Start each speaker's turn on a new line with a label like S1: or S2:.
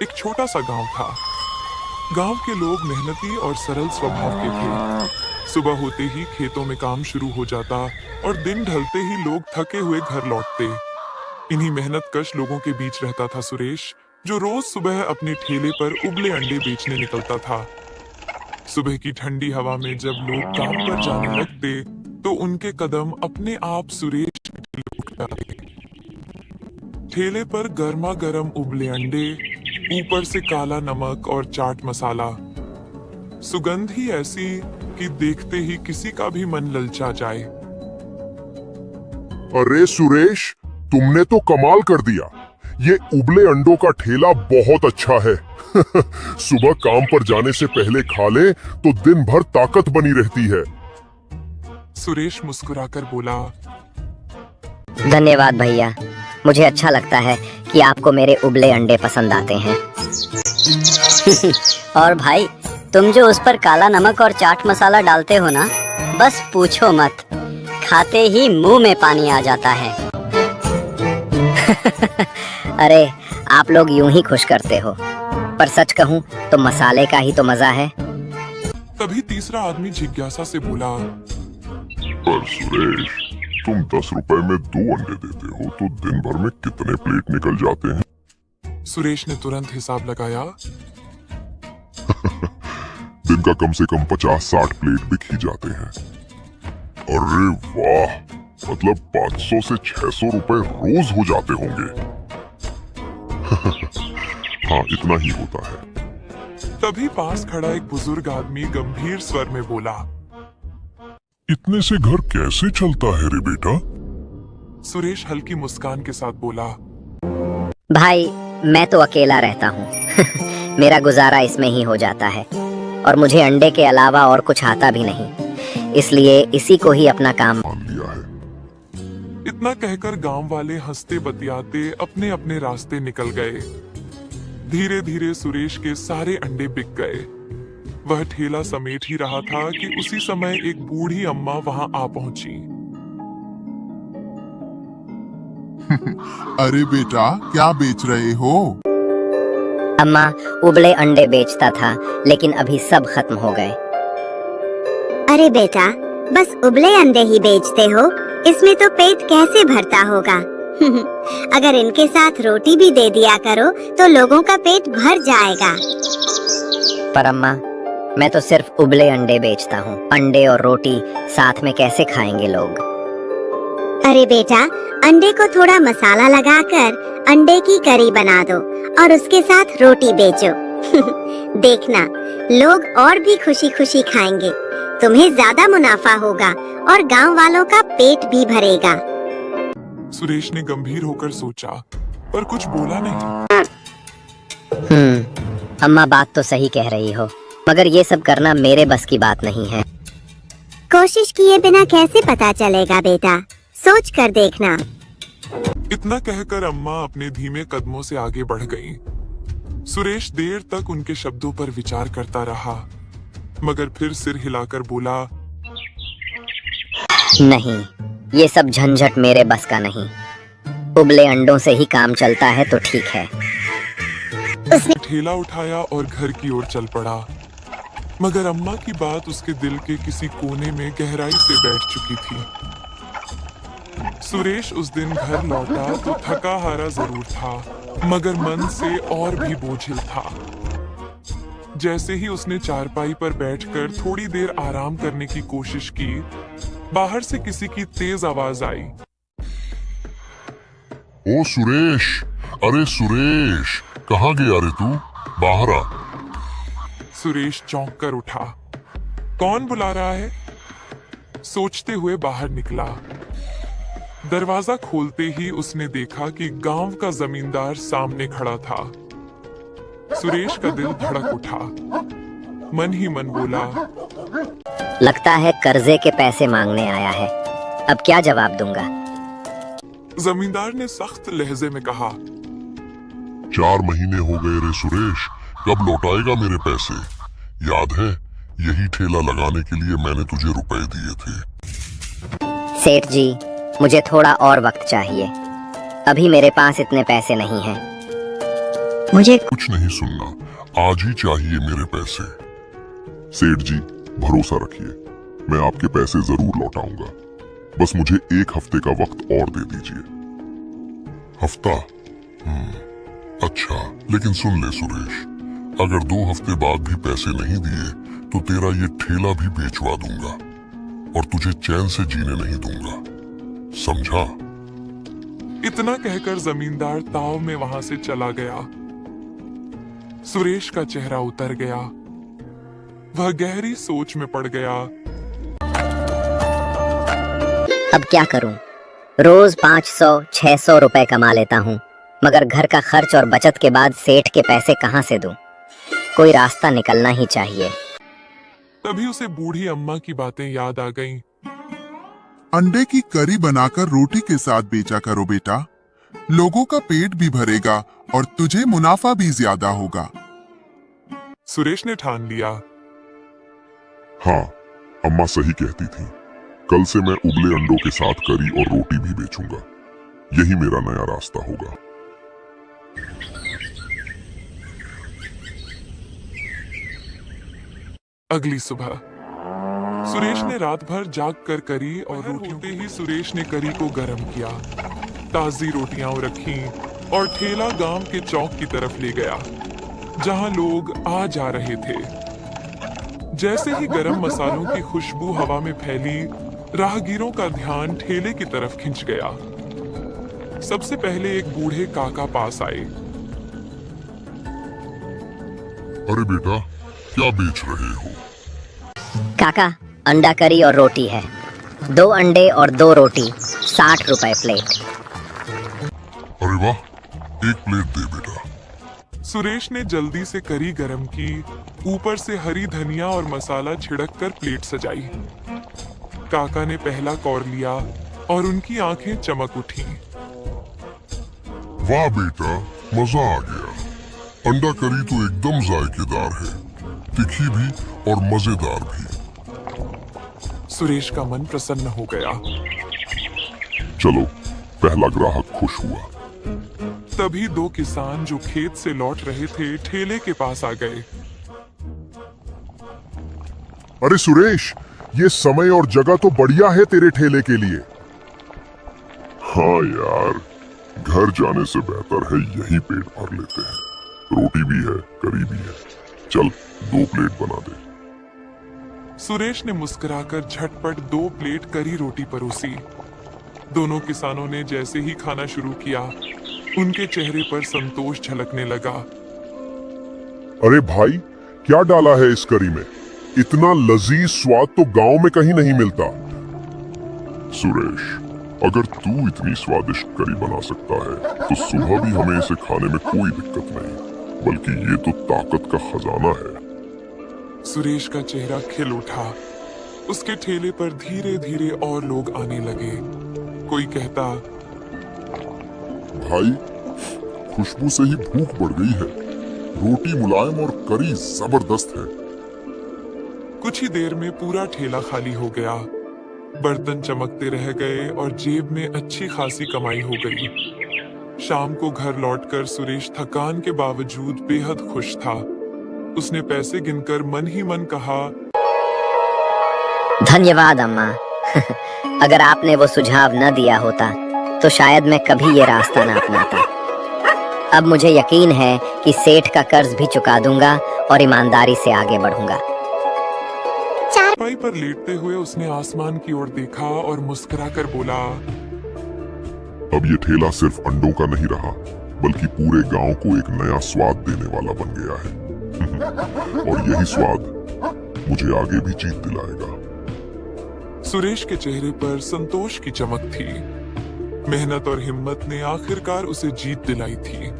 S1: एक छोटा सा गांव था। गांव के लोग मेहनती और सरल स्वभाव के थे। सुबह होते ही खेतों में काम शुरू हो जाता और दिन ढलते ही लोग थके हुए घर लौटते। इन्हीं मेहनत कश लोगों के बीच रहता था सुरेश, जो रोज सुबह अपने ठेले पर उबले अंडे बेचने निकलता था। सुबह की ठंडी हवा में जब लोग काम पर जाने लगते तो उनके कदम अपने आप सुरेश के ठेले उठ जाते। ठेले पर गर्मा गर्म उबले अंडे, ऊपर से काला नमक और चाट मसाला। सुगंध ही ऐसी कि देखते ही किसी का भी मन ललचा जाए।
S2: अरे सुरेश, तुमने तो कमाल कर दिया। ये उबले अंडों का ठेला बहुत अच्छा है। सुबह काम पर जाने से पहले खा ले तो दिन भर ताकत बनी रहती है।
S1: सुरेश मुस्कुराकर बोला,
S3: धन्यवाद भैया, मुझे अच्छा लगता है कि आपको मेरे उबले अंडे पसंद आते हैं। और भाई, तुम जो उस पर काला नमक और चाट मसाला डालते हो ना, बस पूछो मत, खाते ही मुंह में पानी आ जाता है। अरे, आप लोग यूं ही खुश करते हो, पर सच कहूं तो मसाले का ही तो मजा है।
S1: तभी तीसरा आदमी जिज्ञासा से बोला,
S2: पर सुरेश, तुम 10 रुपए में 2 अंडे देते हो तो दिन भर में कितने प्लेट निकल जाते हैं?
S1: सुरेश ने तुरंत हिसाब लगाया।
S2: दिन का कम से कम 50-60 प्लेट बिक ही जाते हैं। अरे वाह, मतलब 500 से 600 रुपए रोज हो जाते होंगे। हाँ, इतना ही होता है।
S1: तभी पास खड़ा एक बुजुर्ग आदमी गंभीर स्वर में बोला,
S2: इतने से घर कैसे चलता है रे बेटा?
S1: सुरेश हल्की मुस्कान के साथ बोला,
S3: भाई, मैं तो अकेला रहता हूँ। मेरा गुजारा इसमें ही हो जाता है और मुझे अंडे के अलावा और कुछ आता भी नहीं, इसलिए इसी को ही अपना काम
S2: मान लिया है।
S1: इतना कहकर गांव वाले हंसते बतियाते अपने अपने रास्ते निकल गए। धीरे धीरे सुरेश के सारे अंडे बिक गए। वह ठेला समेट ही रहा था कि उसी समय एक बूढ़ी अम्मा वहां आ पहुंची।
S4: अरे बेटा, क्या बेच रहे हो?
S3: अम्मा, उबले अंडे बेचता था, लेकिन अभी सब खत्म हो गए।
S5: अरे बेटा, बस उबले अंडे ही बेचते हो? इसमें तो पेट कैसे भरता होगा? अगर इनके साथ रोटी भी दे दिया करो तो लोगों का पेट भर जाएगा।
S3: पर अम्मा, मैं तो सिर्फ उबले अंडे बेचता हूँ। अंडे और रोटी साथ में कैसे खाएंगे लोग?
S5: अरे बेटा, अंडे को थोड़ा मसाला लगाकर अंडे की करी बना दो और उसके साथ रोटी बेचो। देखना, लोग और भी खुशी खुशी खाएंगे। तुम्हें ज्यादा मुनाफा होगा और गांव वालों का पेट भी भरेगा।
S1: सुरेश ने गंभीर होकर सोचा, पर कुछ बोला नहीं।
S3: अम्मा बात तो सही कह रही हो, मगर ये सब करना मेरे बस की बात नहीं है।
S5: कोशिश किए बिना कैसे पता चलेगा बेटा, सोच कर देखना।
S1: इतना कहकर अम्मा अपने धीमे कदमों से आगे बढ़ गईं। सुरेश देर तक उनके शब्दों पर विचार करता रहा, मगर फिर सिर हिलाकर बोला,
S3: नहीं, ये सब झंझट मेरे बस का नहीं। उबले अंडों से ही काम चलता है तो ठीक है।
S1: उसने ठेला उठाया और घर की ओर चल पड़ा। मगर अम्मा की बात उसके दिल के किसी कोने में गहराई से बैठ चुकी थी। सुरेश उस दिन घर लौटा तो थका हारा जरूर था, मगर मन से और भी बोझिल था। जैसे ही उसने चारपाई पर बैठकर थोड़ी देर आराम करने की कोशिश की, बाहर से किसी की तेज आवाज आई।
S2: ओ सुरेश, अरे सुरेश, कहाँ गया रे तू? बाहर आ।
S1: सुरेश चौंक कर उठा। कौन बुला रहा है? सोचते हुए बाहर निकला। दरवाजा खोलते ही उसने देखा कि गांव का जमींदार सामने खड़ा था। सुरेश का दिल धड़क उठा। मन ही मन बोला,
S3: लगता है कर्जे के पैसे मांगने आया है। अब क्या जवाब दूंगा?
S1: जमींदार ने सख्त लहजे में कहा,
S2: 4 महीने हो गए रे सुरेश, कब लौटाएगा मेरे पैसे? याद है, यही ठेला लगाने के लिए मैंने तुझे रुपए दिए थे।
S3: सेठ जी, मुझे थोड़ा और वक्त चाहिए। अभी मेरे पास इतने पैसे नहीं हैं। मुझे
S2: कुछ नहीं सुनना, आज ही चाहिए मेरे पैसे। सेठ जी, भरोसा रखिए, मैं आपके पैसे जरूर लौटाऊंगा। बस मुझे 1 हफ्ते का वक्त और दे दीजिए। हफ्ता? अच्छा, लेकिन सुन ले सुरेश, अगर 2 हफ्ते बाद भी पैसे नहीं दिए तो तेरा ये ठेला भी बेचवा दूंगा और तुझे चैन से जीने नहीं दूंगा, समझा?
S1: इतना कहकर जमींदार ताव में वहां से चला गया। सुरेश का चेहरा उतर गया। वह गहरी सोच में पड़ गया।
S3: अब क्या करूं? रोज 500-600 रुपए कमा लेता हूं, मगर घर का खर्च और बचत के बाद सेठ के पैसे कहां से दूं? कोई रास्ता निकलना ही चाहिए।
S1: तभी उसे बूढ़ी अम्मा की बातें याद आ गईं।
S4: अंडे की करी बनाकर रोटी के साथ बेचा करो बेटा, लोगों का पेट भी भरेगा और तुझे मुनाफा भी ज्यादा होगा।
S1: सुरेश ने ठान लिया।
S2: हाँ, अम्मा सही कहती थी। कल से मैं उबले अंडों के साथ करी और रोटी भी बेचूंगा। यही मेरा नया रास्ता होगा।
S1: अगली सुबह सुरेश ने रात भर जाग कर करी और रोटी ही सुरेश ने करी को गर्म किया, ताजी रोटियां रखी और ठेला गांव के चौक की तरफ ले गया, जहां लोग आ जा रहे थे। जैसे ही गरम मसालों की खुशबू हवा में फैली, राहगीरों का ध्यान ठेले की तरफ खिंच गया। सबसे पहले एक बूढ़े काका पास आए।
S2: अरे बेटा, क्या बेच रहे हो?
S3: काका, अंडा करी और रोटी है। 2 अंडे और 2 रोटी, 60 रुपए प्लेट।
S2: अरे वाह, 1 प्लेट दे बेटा।
S1: सुरेश ने जल्दी से करी गरम की, ऊपर से हरी धनिया और मसाला छिड़क कर प्लेट सजाई। काका ने पहला कौर लिया और उनकी आंखें चमक उठी।
S2: वाह बेटा, मजा आ गया। अंडा करी तो एकदम जायकेदार है, तीखी भी और मजेदार भी।
S1: सुरेश का मन प्रसन्न हो गया।
S2: चलो, पहला ग्राहक खुश हुआ।
S1: तभी 2 किसान जो खेत से लौट रहे थे ठेले के पास आ गए।
S2: अरे सुरेश, ये समय और जगह तो बढ़िया है तेरे ठेले के लिए। हाँ यार, घर जाने से बेहतर है यहीं पेट भर लेते हैं। रोटी भी है, करी भी है। चल, 2 प्लेट बना दे।
S1: सुरेश ने मुस्कुराकर झटपट 2 प्लेट करी रोटी परोसी। दोनों किसानों ने जैसे ही खाना शुरू किया, उनके चेहरे पर संतोष झलकने लगा।
S2: अरे भाई, क्या डाला है इस करी में? इतना लजीज स्वाद तो गांव में कहीं नहीं मिलता। सुरेश, अगर तू इतनी स्वादिष्ट करी बना सकता है तो सुबह भी हमें इसे खाने में कोई दिक्कत नहीं, बल्कि ये तो ताकत का खजाना है।
S1: सुरेश का चेहरा खिल उठा। उसके ठेले पर धीरे धीरे और लोग आने लगे। कोई कहता,
S2: भाई, खुशबू से ही भूख बढ़ गई है। रोटी मुलायम और करी जबरदस्त है।
S1: कुछ ही देर में पूरा ठेला खाली हो गया। बर्तन चमकते रह गए और जेब में अच्छी खासी कमाई हो गई। शाम को घर लौटकर सुरेश थकान के बावजूद बेहद खुश था। उसने पैसे गिनकर मन ही मन कहा,
S3: धन्यवाद अम्मा। अगर आपने वो सुझाव न दिया होता तो शायद मैं कभी ये रास्ता न अपनाता। अब मुझे यकीन है कि सेठ का कर्ज भी चुका दूंगा और ईमानदारी से आगे बढ़ूंगा।
S1: चारपाई पर लेटते हुए उसने आसमान की ओर देखा और मुस्कुराकर बोला,
S2: अब ये ठेला सिर्फ अंडों का नहीं रहा, बल्कि पूरे गांव को एक नया स्वाद देने वाला बन गया है। और यही स्वाद मुझे आगे भी जीत दिलाएगा।
S1: सुरेश के चेहरे पर संतोष की चमक थी। मेहनत और हिम्मत ने आखिरकार उसे जीत दिलाई थी।